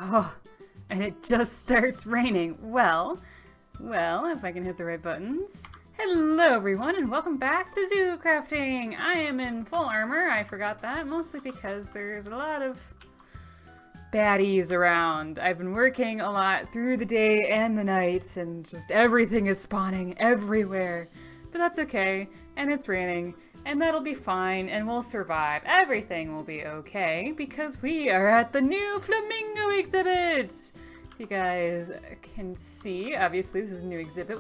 Oh, and it just starts raining. Well, if I can hit the right buttons. Hello everyone and welcome back to ZooCrafting! I am in full armor, I forgot that, mostly because there's a lot of baddies around. I've been working a lot through the day and the night and just everything is spawning everywhere. But that's okay, and it's raining, and that'll be fine, and we'll survive. Everything will be okay, because we are at the new Flamingo exhibit! You guys can see, obviously this is a new exhibit.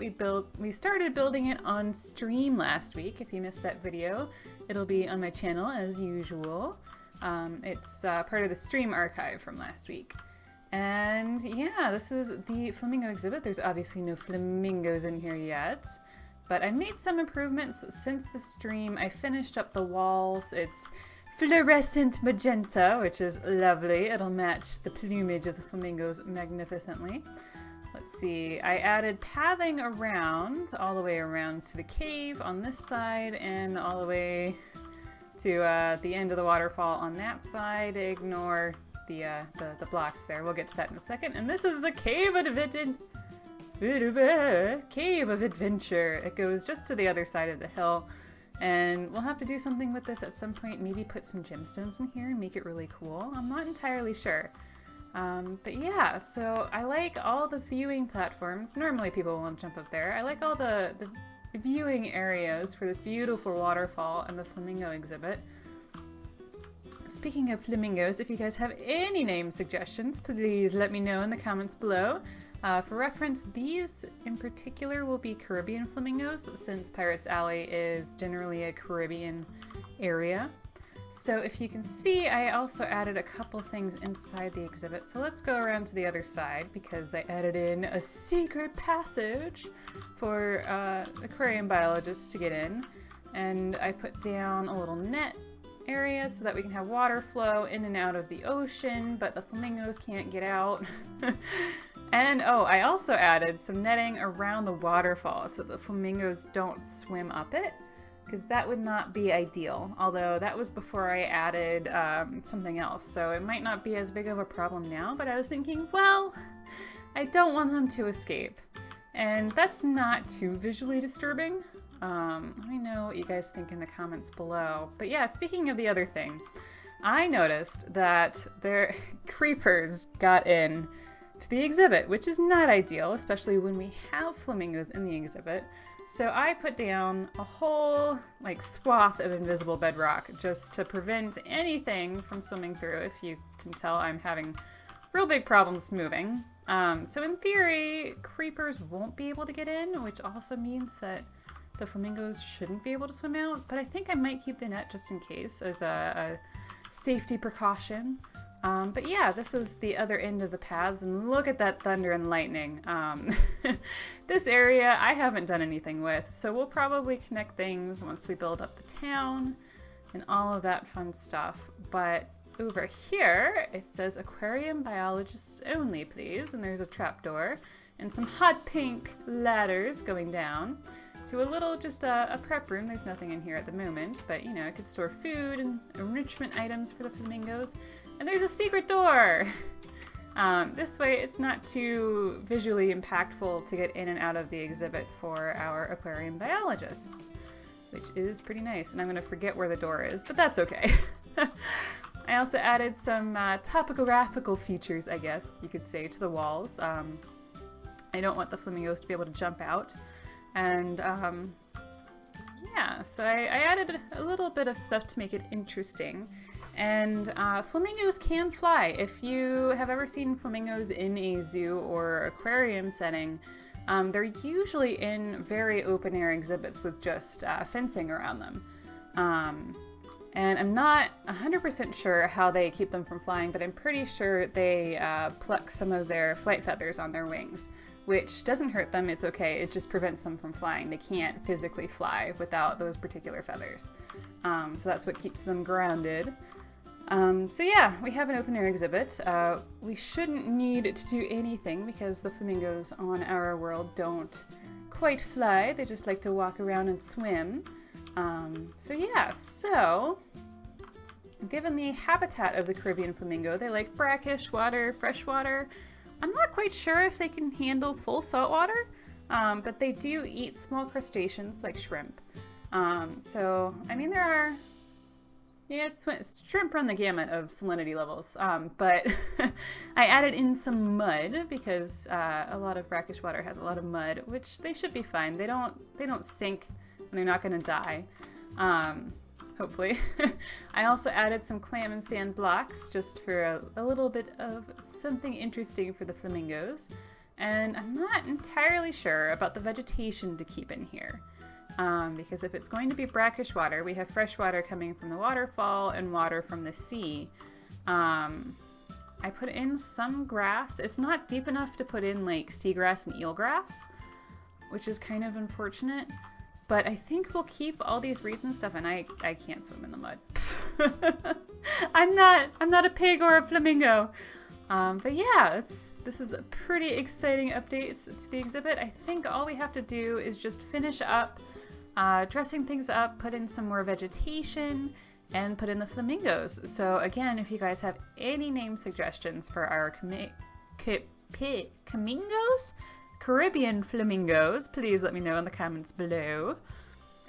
We started building it on stream last week. If you missed that video, it'll be on my channel as usual. It's part of the stream archive from last week. And yeah, this is the Flamingo exhibit. There's obviously no flamingos in here yet, but I made some improvements since the stream. I finished up the walls. It's fluorescent magenta, which is lovely. It'll match the plumage of the flamingos magnificently. Let's see, I added pathing around, all the way around to the cave on this side and all the way to the end of the waterfall on that side. Ignore the blocks there. We'll get to that in a second. And this is a cave of adventure. It goes just to the other side of the hill. And we'll have to do something with this at some point, maybe put some gemstones in here and make it really cool. I'm not entirely sure. But yeah, so I like all the viewing platforms. Normally people won't jump up there. I like all the viewing areas for this beautiful waterfall and the flamingo exhibit. Speaking of flamingos, if you guys have any name suggestions, please let me know in the comments below. For reference, these in particular will be Caribbean flamingos, since Pirates Alley is generally a Caribbean area. So if you can see, I also added a couple things inside the exhibit. So let's go around to the other side, because I added in a secret passage for aquarium biologists to get in. And I put down a little net area so that we can have water flow in and out of the ocean, but the flamingos can't get out. And oh, I also added some netting around the waterfall so the flamingos don't swim up it, because that would not be ideal. Although that was before I added something else, so it might not be as big of a problem now, but I was thinking, well, I don't want them to escape. And that's not too visually disturbing. Let me know what you guys think in the comments below. But yeah, speaking of the other thing, I noticed that their creepers got in to the exhibit, which is not ideal, especially when we have flamingos in the exhibit. So I put down a whole swath of invisible bedrock just to prevent anything from swimming through. If you can tell, I'm having real big problems moving. So in theory, creepers won't be able to get in, which also means that the flamingos shouldn't be able to swim out. But I think I might keep the net just in case as a safety precaution. But yeah, this is the other end of the paths, and look at that thunder and lightning. This area I haven't done anything with, so we'll probably connect things once we build up the town and all of that fun stuff. But over here, it says aquarium biologists only, please, and there's a trapdoor and some hot pink ladders going down to a little, just a prep room. There's nothing in here at the moment, but you know, it could store food and enrichment items for the flamingos. And there's a secret door! This way it's not too visually impactful to get in and out of the exhibit for our aquarium biologists, which is pretty nice. And I'm going to forget where the door is, but that's okay. I also added some topographical features, I guess you could say, to the walls. I don't want the flamingos to be able to jump out. And yeah, so I added a little bit of stuff to make it interesting. And flamingos can fly. If you have ever seen flamingos in a zoo or aquarium setting, they're usually in very open air exhibits with just fencing around them. And I'm not 100% sure how they keep them from flying, but I'm pretty sure they pluck some of their flight feathers on their wings, which doesn't hurt them, it's okay, it just prevents them from flying. They can't physically fly without those particular feathers. So that's what keeps them grounded. So yeah, we have an open air exhibit. We shouldn't need to do anything because the flamingos on our world don't quite fly. They just like to walk around and swim. So yeah, so given the habitat of the Caribbean flamingo, they like brackish water, fresh water. I'm not quite sure if they can handle full salt water, but they do eat small crustaceans like shrimp. So, I mean, there are, yeah, shrimp run the gamut of salinity levels, but I added in some mud because a lot of brackish water has a lot of mud, which they should be fine. They don't sink, and they're not going to die. Hopefully. I also added some clam and sand blocks just for a little bit of something interesting for the flamingos. And I'm not entirely sure about the vegetation to keep in here. Because if it's going to be brackish water, we have fresh water coming from the waterfall and water from the sea. I put in some grass. It's not deep enough to put in like seagrass and eelgrass, which is kind of unfortunate. But I think we'll keep all these reeds and stuff, and I can't swim in the mud. I'm not a pig or a flamingo. But yeah, this is a pretty exciting update to the exhibit. I think all we have to do is just finish up dressing things up, put in some more vegetation, and put in the flamingos. So again, if you guys have any name suggestions for our Caribbean flamingos, please let me know in the comments below.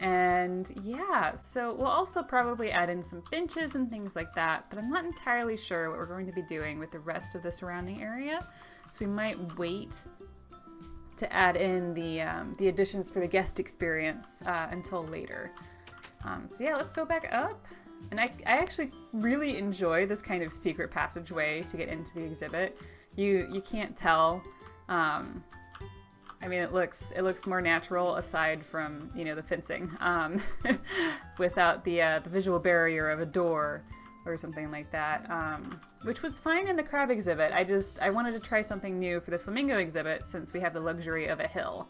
And yeah, so we'll also probably add in some benches and things like that, but I'm not entirely sure what we're going to be doing with the rest of the surrounding area. So we might wait to add in the additions for the guest experience until later. So yeah, let's go back up. And I actually really enjoy this kind of secret passageway to get into the exhibit. You can't tell. I mean, it looks more natural aside from, you know, the fencing, without the visual barrier of a door or something like that, which was fine in the crab exhibit. I wanted to try something new for the flamingo exhibit since we have the luxury of a hill.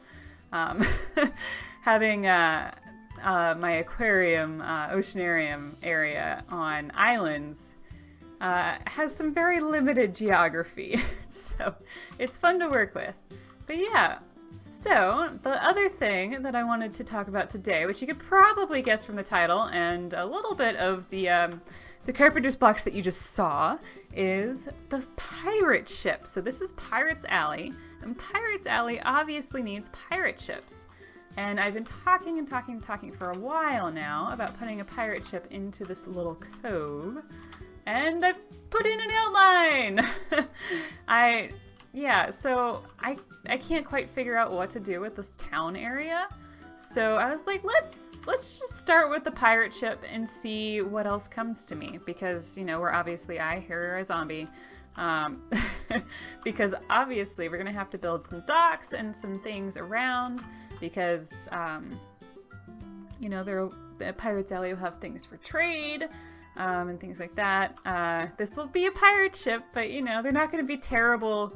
Having my aquarium, Oceanarium area on islands has some very limited geography, so it's fun to work with. But yeah. So, the other thing that I wanted to talk about today, which you could probably guess from the title and a little bit of the carpenter's box that you just saw, is the pirate ship. So this is Pirates Alley, and Pirates Alley obviously needs pirate ships. And I've been talking for a while now about putting a pirate ship into this little cove, and I've put in an outline! Yeah, so I can't quite figure out what to do with this town area. So I was like, let's just start with the pirate ship and see what else comes to me. Because, you know, we're a zombie. Because obviously we're going to have to build some docks and some things around. Because, you know, the Pirates Alley will have things for trade. And things like that. This will be a pirate ship, but, you know, they're not going to be terrible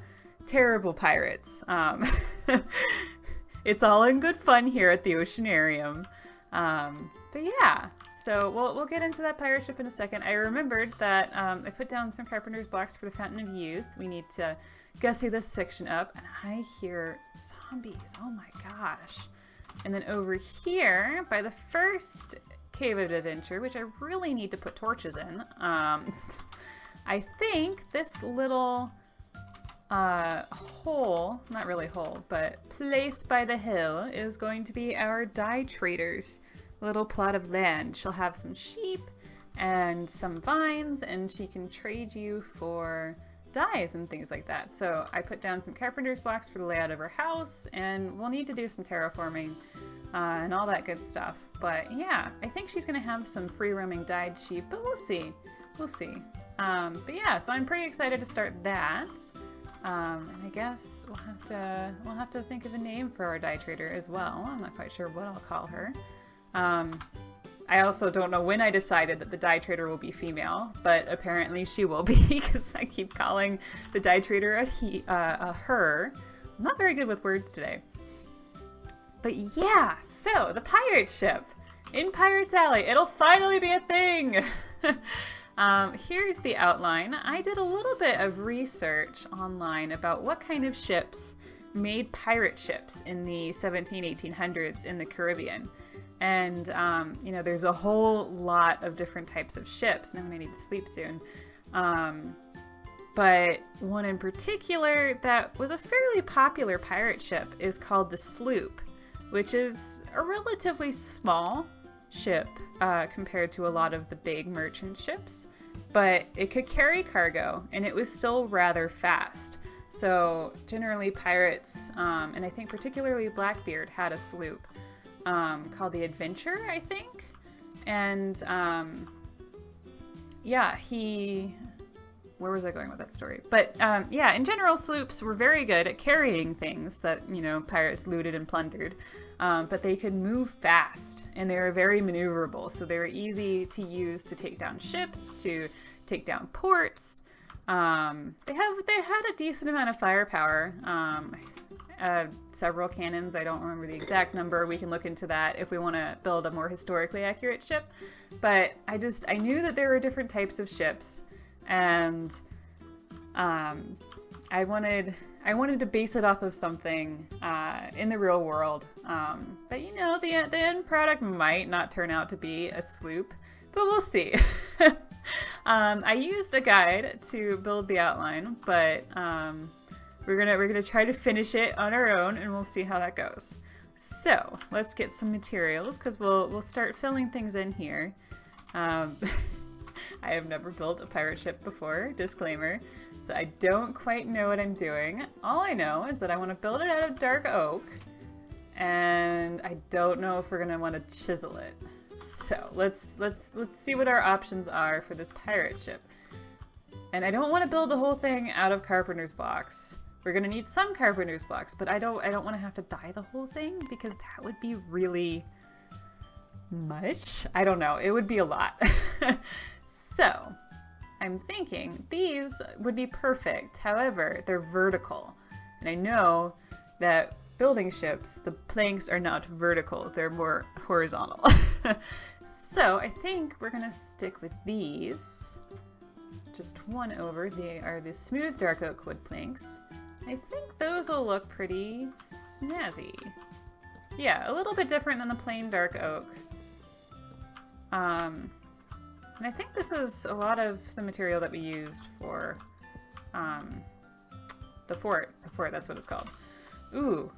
pirates. It's all in good fun here at the Oceanarium. But yeah, so we'll get into that pirate ship in a second. I remembered that I put down some carpenter's blocks for the Fountain of Youth. We need to gussy this section up, and I hear zombies. Oh my gosh. And then over here, by the first Cave of Adventure, which I really need to put torches in, I think this little hole, not really hole, but place by the hill is going to be our dye trader's little plot of land. She'll have some sheep and some vines, and she can trade you for dyes and things like that. So I put down some carpenter's blocks for the layout of her house, and we'll need to do some terraforming and all that good stuff. But yeah, I think she's going to have some free roaming dyed sheep, but we'll see. But yeah, so I'm pretty excited to start that. And I guess we'll have to think of a name for our dye trader as well. I'm not quite sure what I'll call her. I also don't know when I decided that the dye trader will be female, but apparently she will be because I keep calling the dye trader a her. I'm not very good with words today. But yeah, so the pirate ship in Pirates Alley. It'll finally be a thing. Here's the outline. I did a little bit of research online about what kind of ships made pirate ships in the 1800s in the Caribbean. And, you know, there's a whole lot of different types of ships. And I'm going to need to sleep soon. But one in particular that was a fairly popular pirate ship is called the sloop, which is a relatively small ship compared to a lot of the big merchant ships. But it could carry cargo, and it was still rather fast. So generally pirates, and I think particularly Blackbeard, had a sloop called the Adventure, I think. And yeah, where was I going with that story? But yeah, in general, sloops were very good at carrying things that, you know, pirates looted and plundered. But they could move fast, and they were very maneuverable. So they were easy to use to take down ships, to take down ports. They had a decent amount of firepower. Several cannons. I don't remember the exact number. We can look into that if we want to build a more historically accurate ship. But I knew that there were different types of ships, and I wanted to base it off of something in the real world. But you know, the end product might not turn out to be a sloop, but we'll see. I used a guide to build the outline, but we're gonna try to finish it on our own, and we'll see how that goes. So let's get some materials, because we'll start filling things in here. I have never built a pirate ship before, disclaimer, so I don't quite know what I'm doing. All I know is that I want to build it out of dark oak, and I don't know if we're gonna want to chisel it. So let's see what our options are for this pirate ship. And I don't want to build the whole thing out of carpenter's blocks. We're gonna need some carpenter's blocks, but I don't want to have to dye the whole thing, because that would be really much. I don't know. It would be a lot. So I'm thinking these would be perfect. However, they're vertical. And I know that building ships, the planks are not vertical. They're more horizontal. So I think we're going to stick with these. Just one over. They are the smooth dark oak wood planks. I think those will look pretty snazzy. Yeah, a little bit different than the plain dark oak. And I think this is a lot of the material that we used for the fort. The fort, that's what it's called. Ooh.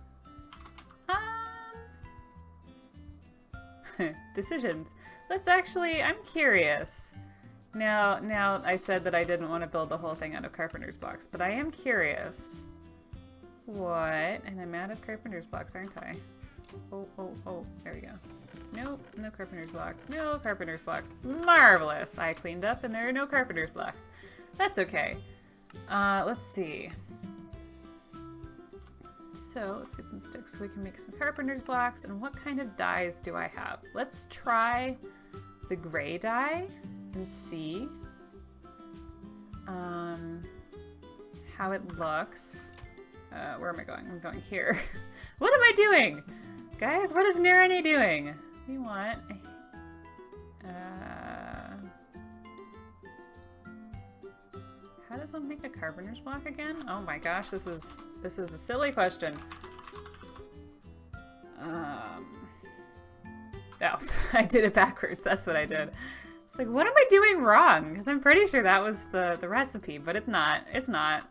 Decisions. I'm curious. Now I said that I didn't want to build the whole thing out of carpenter's blocks, but I am curious. What? And I'm out of carpenter's blocks, aren't I? Oh, there we go. Nope, no carpenter's blocks. No carpenter's blocks. Marvelous! I cleaned up and there are no carpenter's blocks. That's okay. Let's see. So let's get some sticks so we can make some carpenter's blocks. And what kind of dyes do I have? Let's try the gray dye and see how it looks. Where am I going? I'm going here. What am I doing? Guys, what is Nerine doing? We want how does one make a carpenter's block again? Oh my gosh, this is a silly question. Oh, I did it backwards. That's what I did. It's like, what am I doing wrong? Because I'm pretty sure that was the recipe, but it's not. It's not.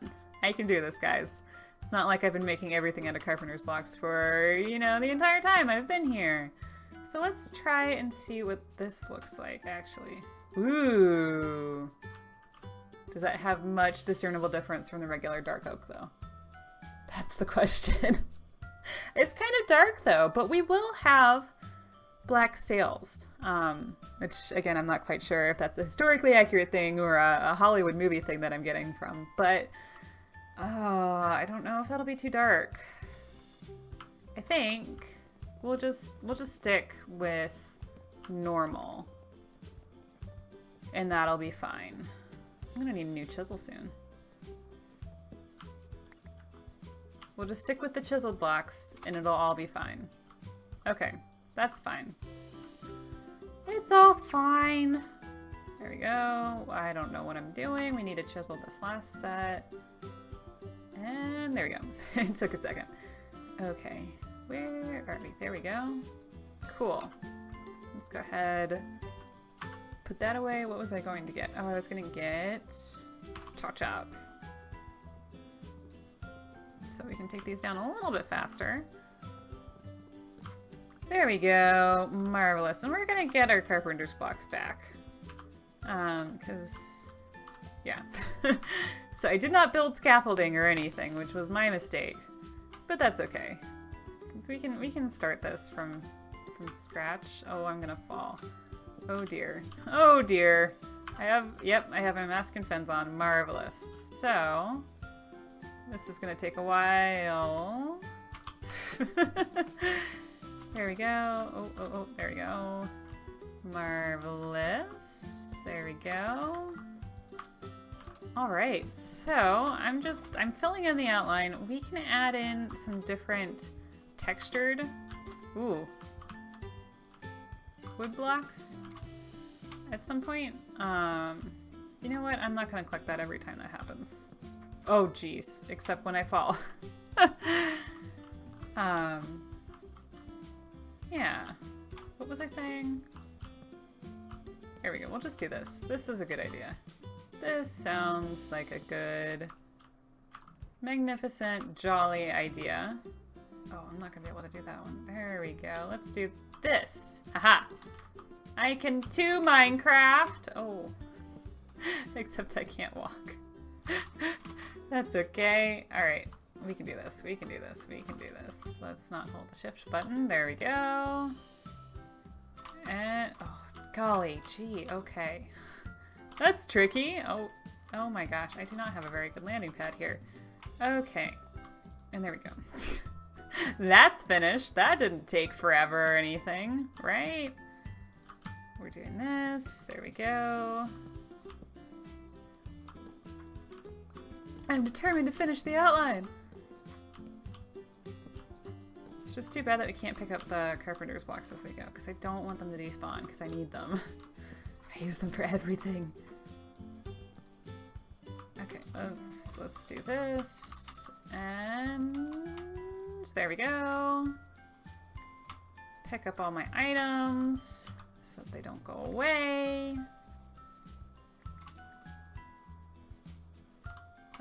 I can do this, guys. It's not like I've been making everything out of carpenter's blocks for, you know, the entire time I've been here. So let's try and see what this looks like, actually. Ooh. Does that have much discernible difference from the regular dark oak, though? That's the question. It's kind of dark, though, but we will have black sails, which, again, I'm not quite sure if that's a historically accurate thing or a Hollywood movie thing that I'm getting from, but I don't know if that'll be too dark. I think we'll just stick with normal, and that'll be fine. I'm gonna need a new chisel soon. We'll just stick with the chiseled blocks, and it'll all be fine. Okay, that's fine. It's all fine. There we go. I don't know what I'm doing. We need to chisel this last set. And there we go. It took a second. Okay, where are we? There we go. Cool. let's go ahead. Put that away. What was I going to get? Oh, I was going to get chop. So we can take these down a little bit faster. There we go. Marvelous. And we're going to get our carpenter's blocks back. Because, yeah. So I did not build scaffolding or anything, which was my mistake. But that's okay. Because we can start this from scratch. Oh, I'm going to fall. Oh dear. Oh dear. I have my mask and fins on. Marvelous. So, this is going to take a while. There we go. Oh, there we go. Marvelous. There we go. All right, so I'm filling in the outline. We can add in some different textured, wood blocks at some point. You know what? I'm not gonna collect that every time that happens. Oh, geez, except when I fall. Yeah. What was I saying? Here we go. We'll just do this. This is a good idea. This sounds like a good, magnificent, jolly idea. Oh, I'm not going to be able to do that one. There we go. Let's do this. Haha. I can do Minecraft. Oh. Except I can't walk. That's okay. All right. We can do this. We can do this. We can do this. Let's not hold the shift button. There we go. And, oh, golly gee. Okay. That's tricky. Oh my gosh. I do not have a very good landing pad here. Okay. And there we go. That's finished. That didn't take forever or anything, right? We're doing this. There we go. I'm determined to finish the outline. It's just too bad that we can't pick up the carpenter's blocks as we go, because I don't want them to despawn, because I need them. I use them for everything. Okay, let's do this. And there we go. Pick up all my items so that they don't go away.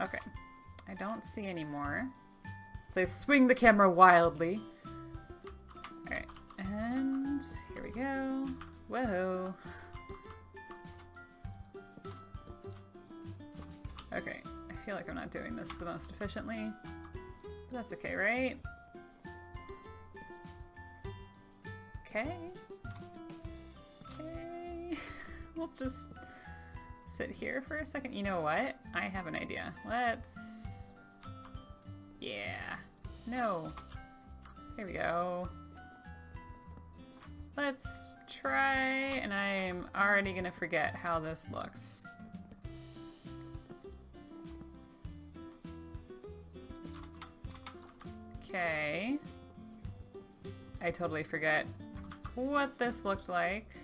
Okay, I don't see any more. So I swing the camera wildly. Alright, and here we go. Whoa. Okay, I feel like I'm not doing this the most efficiently. But that's okay, right? Okay. Okay. We'll just sit here for a second. You know what? I have an idea. Let's... Yeah. No. Here we go. Let's try, and I'm already gonna forget how this looks. Okay. I totally forget what this looked like.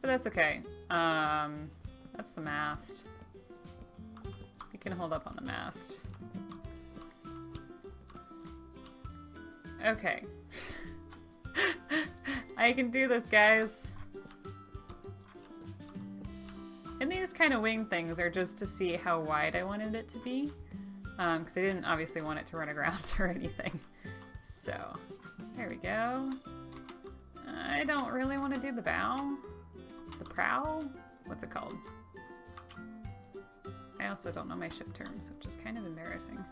But that's okay. That's the mast. We can hold up on the mast. Okay. I can do this, guys. And these kind of wing things are just to see how wide I wanted it to be. Because I didn't obviously want it to run aground or anything. So, there we go. I don't really want to do the bow. The prow? What's it called? I also don't know my ship terms, which is kind of embarrassing.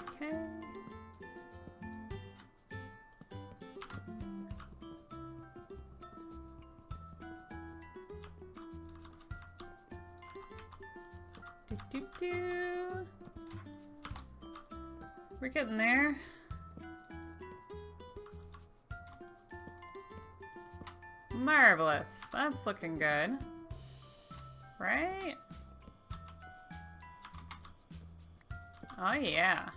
Okay. We're getting there. Marvelous. That's looking good. Right? Oh yeah.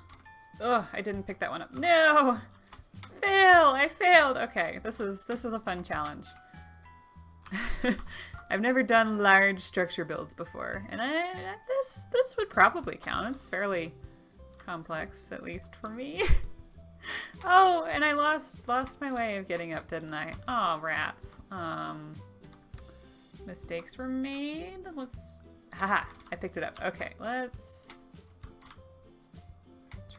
Ugh, I didn't pick that one up. No! Fail! I failed! Okay, this is a fun challenge. I've never done large structure builds before, and this would probably count. It's fairly complex, at least for me. Oh, and I lost my way of getting up, didn't I? Oh, rats. Mistakes were made. Let's... Haha, I picked it up. Okay, let's...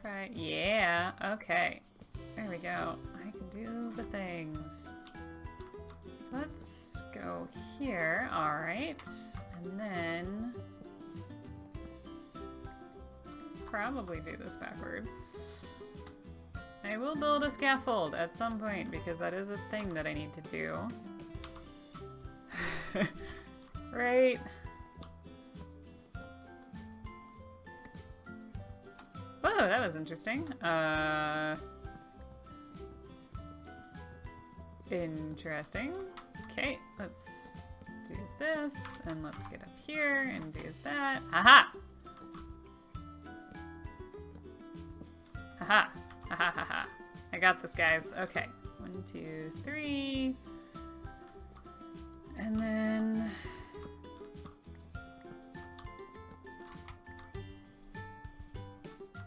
try... Yeah, okay. There we go. I can do the things. So let's go here. Alright. And then... probably do this backwards. I will build a scaffold at some point because that is a thing that I need to do. Right? Whoa, that was interesting. Interesting. Okay, let's do this, and let's get up here and do that. Aha! Haha! Haha haha. I got this, guys. Okay. 1, 2, 3. And then...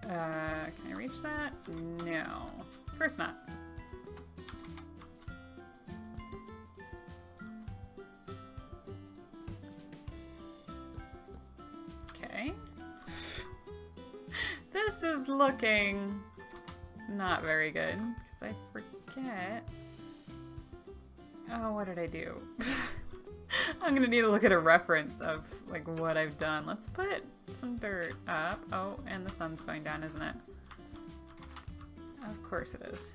can I reach that? No. Of course not. Okay. This is looking not very good, because I forget. Oh, what did I do? I'm gonna need to look at a reference of like what I've done. Let's put some dirt up. Oh, and the sun's going down, isn't it? Of course it is.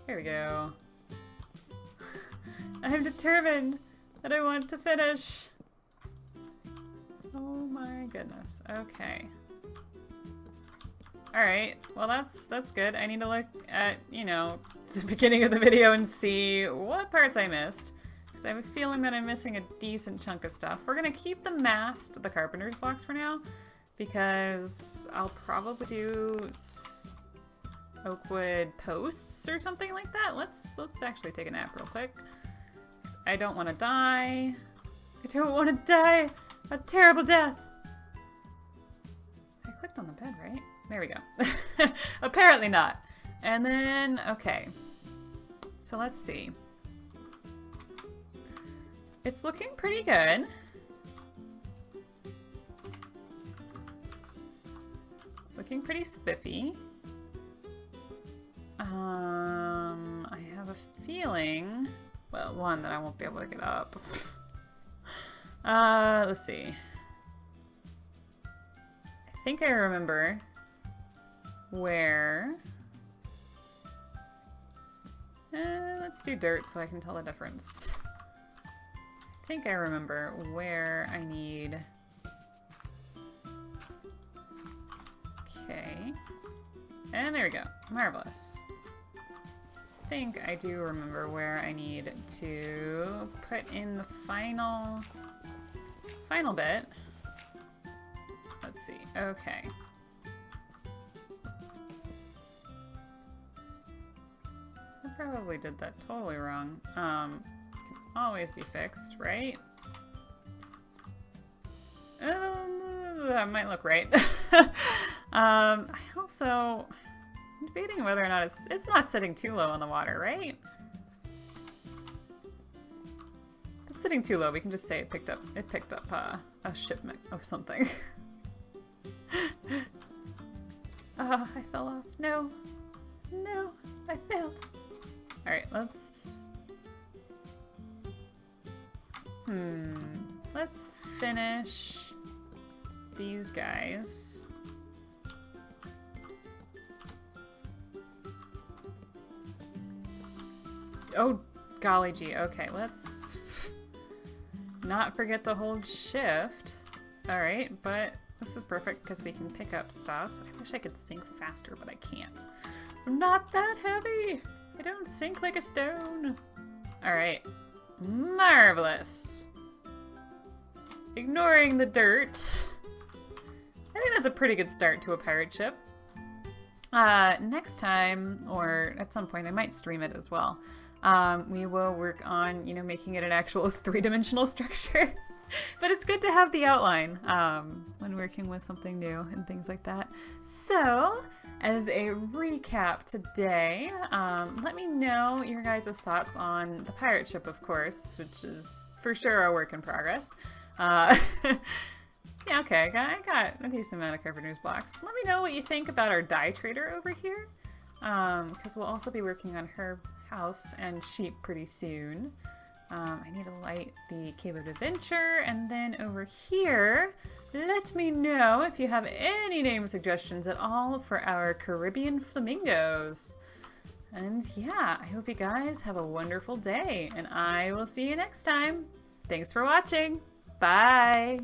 Here we go. I'm determined that I want to finish. Oh my goodness. Okay. Alright, well that's good. I need to look at, you know, the beginning of the video and see what parts I missed. Because I have a feeling that I'm missing a decent chunk of stuff. We're gonna keep the mast, the carpenter's blocks for now, because I'll probably do oakwood posts or something like that. Let's actually take a nap real quick. Because I don't want to die. I don't want to die a terrible death. I clicked on the bed, right? There we go. Apparently not. And then, okay. So let's see. It's looking pretty good. It's looking pretty spiffy. I have a feeling, well, one, that I won't be able to get up. Let's see. I think I remember where... let's do dirt so I can tell the difference. I think I remember where I need... Okay. And there we go. Marvelous. I think I do remember where I need to put in the final bit. Let's see. Okay. I probably did that totally wrong. Can always be fixed, right? That might look right. I also... I'm debating whether or not it's not sitting too low on the water, right? If it's sitting too low, we can just say it picked up a shipment of something. Oh, I fell off. No. No, I failed. Alright, let's... Let's finish these guys. Oh, golly gee. Okay, let's not forget to hold shift. Alright, but this is perfect because we can pick up stuff. I wish I could sink faster, but I can't. I'm not that heavy! I don't sink like a stone. Alright. Marvelous. Ignoring the dirt. I think that's a pretty good start to a pirate ship. Next time, or at some point, I might stream it as well. We will work on, you know, making it an actual 3-dimensional structure. But it's good to have the outline when working with something new and things like that. So, as a recap today, let me know your guys' thoughts on the pirate ship, of course, which is for sure a work in progress. Yeah, okay, I got a decent amount of carpenter's blocks. Let me know what you think about our dye trader over here, because we'll also be working on her house and sheep pretty soon. I need to light the Cave of Adventure, and then over here, let me know if you have any name suggestions at all for our Caribbean flamingos. And yeah, I hope you guys have a wonderful day, and I will see you next time. Thanks for watching. Bye!